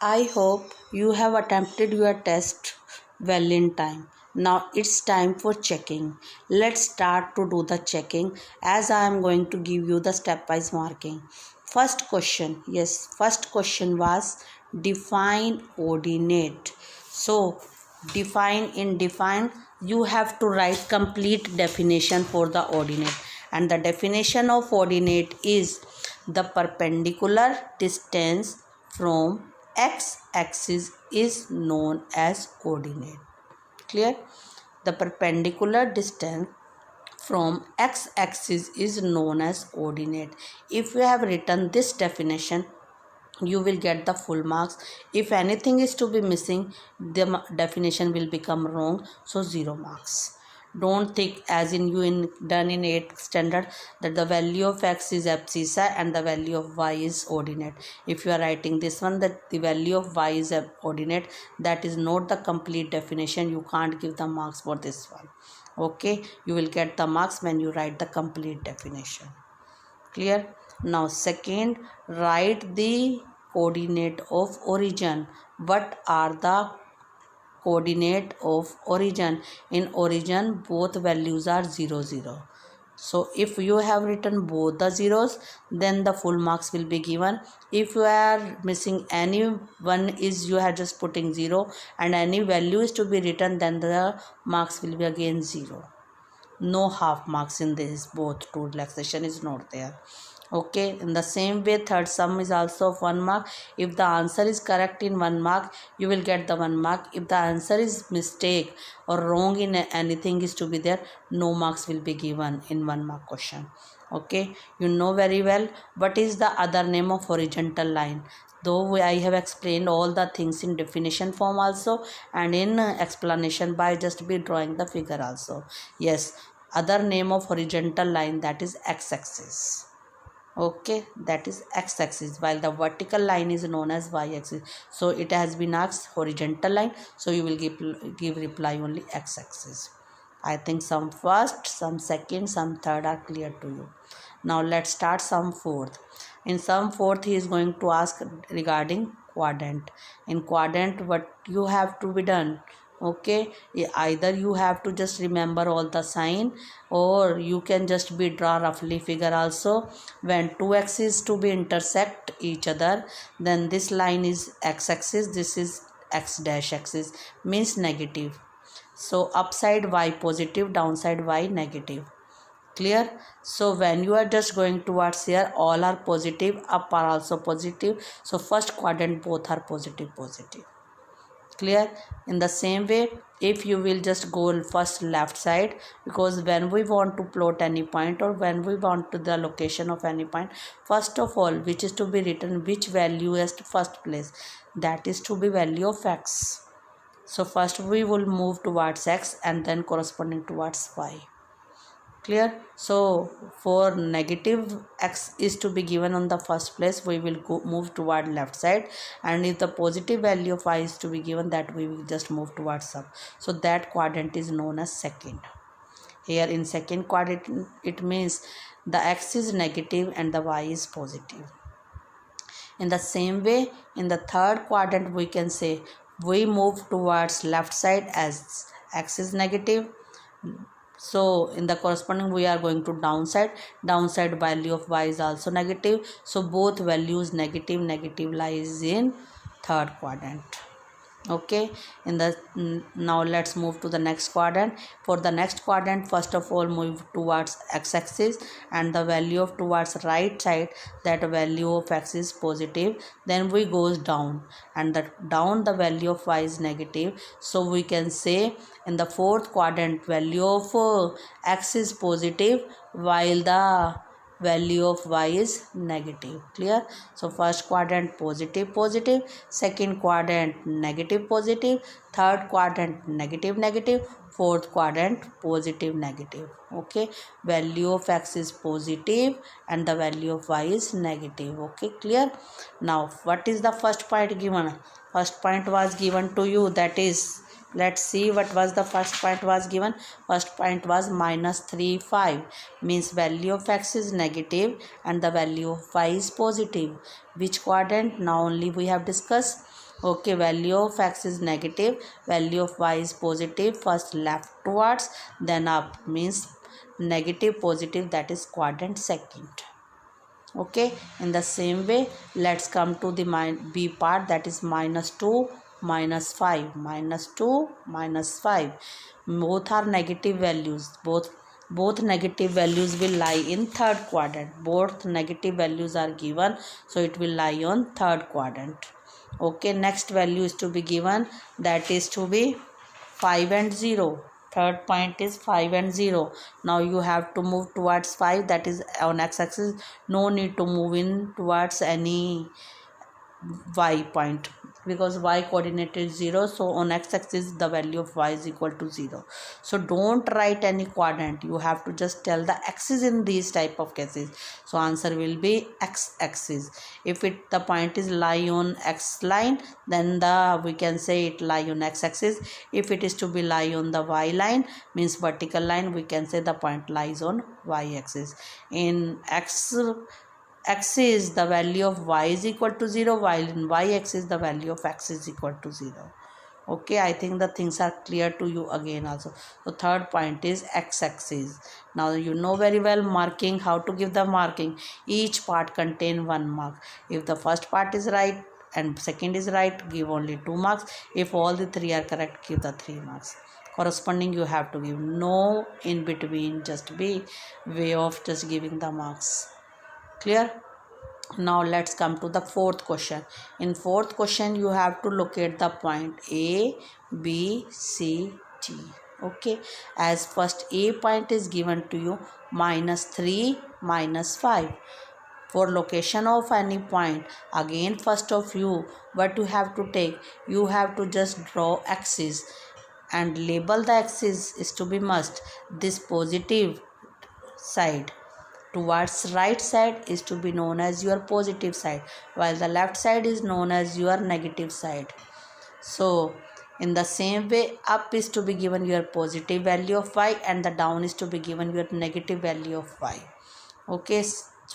I hope you have attempted your test well in time. Now it's time for checking. Let's start to do the checking as I am going to give you the stepwise marking. First question, yes, first question was define ordinate. So define, you have to write complete definition for the ordinate, and the definition of ordinate is the perpendicular distance from x-axis is known as coordinate. Clear? The perpendicular distance from x-axis is known as coordinate. If you have written this definition, you will get the full marks. If anything is to be missing, the definition will become wrong, so 0 marks. Don't think as in you done in 8th standard that the value of x is abscissa and the value of y is ordinate. If you are writing this one that the value of y is ordinate, that is not the complete definition. You can't give the marks for this one. Okay, you will get the marks when you write the complete definition. Clear? Now second, write the coordinate of origin. What are the coordinate of origin? In origin both values are 0 0. So if you have written both the zeros, then the full marks will be given. If you are missing any one, is you are just putting 0 and any value is to be written, then the marks will be again 0. No half marks in this, both two relaxation is not there. Okay, in the same way third sum is also of 1 mark. If the answer is correct in 1 mark, you will get the 1 mark. If the answer is mistake or wrong in anything is to be there, no marks will be given in 1 mark question. Okay, you know very well what is the other name of horizontal line. Though I have explained all the things in definition form also and in explanation by just be drawing the figure also. Yes, other name of horizontal line, that is x-axis. Okay, that is x-axis, while the vertical line is known as y-axis. So it has been asked horizontal line, so you will give reply only x-axis. I think some first, some second, some third are clear to you. Now let's start some fourth. In some fourth he is going to ask regarding quadrant. In quadrant what you have to be done? Okay, either you have to just remember all the sign, or you can just be draw roughly figure also. When two axes to be intersect each other, then this line is x-axis, this is x dash axis, means negative. So upside y positive, downside y negative. Clear? So when you are just going towards here, all are positive, up are also positive, so first quadrant both are positive. Clear? In the same way, if you will just go first left side, because when we want to plot any point or when we want to the location of any point, first of all which is to be written, which value is to first place, that is to be value of x. So first we will move towards x and then corresponding towards y. Clear? So for negative x is to be given on the first place, we will move toward left side, and if the positive value of y is to be given, that we will just move towards up. So that quadrant is known as second. Here in second quadrant it means the x is negative and the y is positive. In the same way, in the third quadrant we can say we move towards left side as x is negative. So in the corresponding we are going to downside value of y is also negative, so both values negative lies in third quadrant. Okay, in the now let's move to the next quadrant. For the next quadrant, first of all move towards x-axis and the value of towards right side, that value of x is positive. Then we goes down and down the value of y is negative, so we can say in the fourth quadrant value of x is positive while the value of y is negative. Clear? So first quadrant positive, second quadrant negative, third quadrant negative, fourth quadrant positive. Okay, value of x is positive and the value of y is negative. Okay, clear? Now what is the first point given? First point was given to you, that is Let's see what was the first point was given. First point was minus 3, 5. Means value of x is negative and the value of y is positive. Which quadrant? Now only we have discussed. Okay, value of x is negative, value of y is positive. First leftwards, then up. Means negative, positive, that is quadrant second. Okay, in the same way, let's come to the b part, that is minus 2 minus 5. Minus 2 minus 5, both are negative values. Both negative values will lie in third quadrant. Both negative values are given, so it will lie on third quadrant. Okay, next value is to be given, that is to be 5 and 0. Third point is 5 and 0. Now you have to move towards 5, that is on x-axis. No need to move in towards any y point, because y coordinate is 0, so on x-axis the value of y is equal to 0. So don't write any quadrant, you have to just tell the axis in these type of cases. So answer will be x-axis. If the point is lie on x line, then we can say it lie on x-axis. If it is to be lie on the y line, means vertical line, we can say the point lies on y-axis. In axis the value of y is equal to 0, while in y-axis the value of x is equal to 0. Okay, I think the things are clear to you again also. So third point is x-axis. Now you know very well marking, how to give the marking. Each part contain 1 mark. If the first part is right and second is right, give only 2 marks. If all the 3 are correct, give the 3 marks. Corresponding you have to give, no in between, just be way of just giving the marks. Clear? Now let's come to the fourth question. In fourth question you have to locate the point A, B, C, D. Okay, as first A point is given to you, minus 3 minus 5. For location of any point, again first of you, what you have to take, you have to just draw axis and label the axis is to be must. This positive side towards right side is to be known as your positive side, while the left side is known as your negative side. So in the same way, up is to be given your positive value of y and the down is to be given your negative value of y. Okay,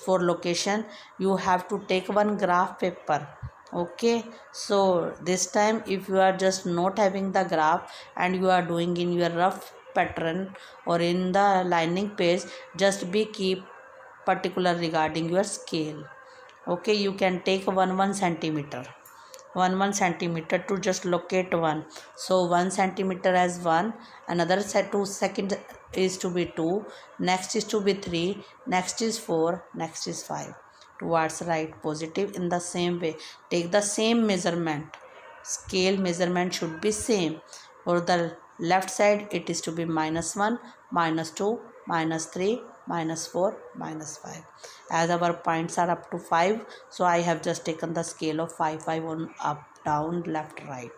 for location you have to take one graph paper. Okay, so this time if you are just not having the graph and you are doing in your rough pattern or in the lining page, just be keep particular regarding your scale. Okay, you can take 1 centimeter to just locate one. So 1 centimeter as 1, another set to second is to be 2, next is to be 3, next is 4, next is 5. Towards right positive. In the same way, take the same measurement, scale measurement should be same. For the left side it is to be minus 1, minus 2, minus 3, minus 4, minus 5. As our points are up to 5, so I have just taken the scale of 5 on up, down, left, right.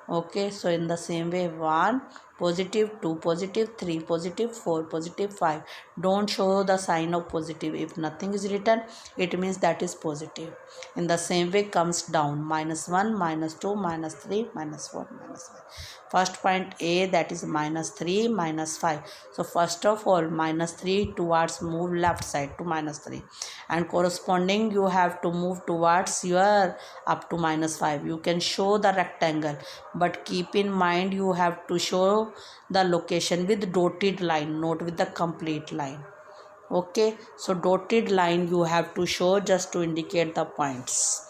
Okay, so in the same way, 1 positive, 2 positive, 3 positive, 4 positive, 5. Don't show the sign of positive. If nothing is written, it means that is positive. In the same way comes down, minus 1, minus 2, minus 3, minus 4, minus 5. First point A, that is minus 3, minus 5. So first of all, minus 3 towards move left side to minus 3. And corresponding you have to move towards your up to minus 5. You can show the rectangle, but keep in mind you have to show the location with dotted line, not with the complete line. Okay, so dotted line you have to show just to indicate the points,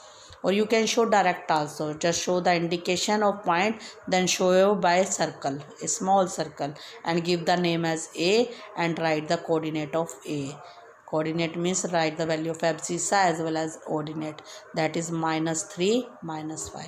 or you can show direct also. Just show the indication of point, then show by circle, a small circle, and give the name as A and write the coordinate of A. Coordinate means write the value of abscissa as well as ordinate, that is minus 3, minus 5.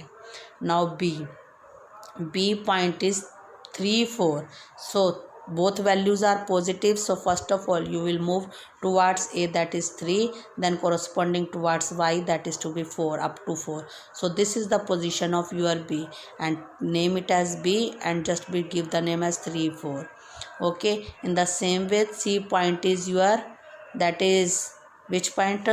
Now B point is 3, 4. So both values are positive. So first of all you will move towards A, that is 3, then corresponding towards Y, that is to be 4, up to 4. So this is the position of your B, and name it as B and just give the name as 3, 4. Okay, in the same way C point is your, that is which point?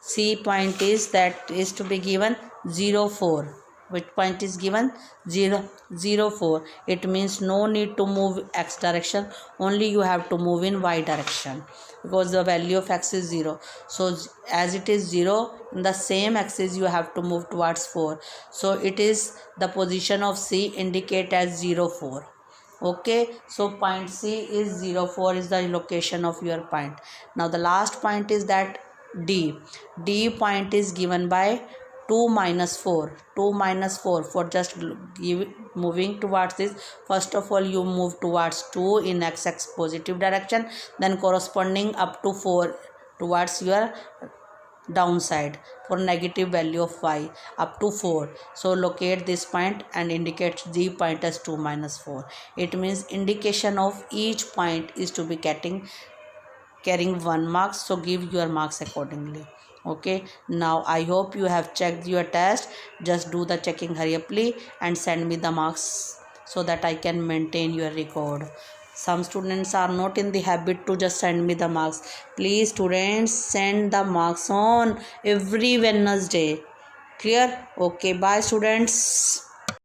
C point is, that is to be given 0, 4. Which point is given? 0, 4. It means no need to move x direction, only you have to move in y direction because the value of x is 0. So as it is 0, in the same axis you have to move towards 4. So it is the position of C indicate as 0, 4. Okay, so point C is 0, 4 is the location of your point. Now the last point is that D point is given by 2 minus 4. 2 minus 4 for just moving towards this. First of all you move towards 2 in x positive direction, then corresponding up to 4 towards your downside for negative value of y up to 4. So locate this point and indicate the point as 2 minus 4. It means indication of each point is to be carrying 1 marks, so give your marks accordingly. Okay, now I hope you have checked your test. Just do the checking hurriedly and send me the marks so that I can maintain your record. Some students are not in the habit to just send me the marks. Please students, send the marks on every Wednesday. Clear? Okay, bye students.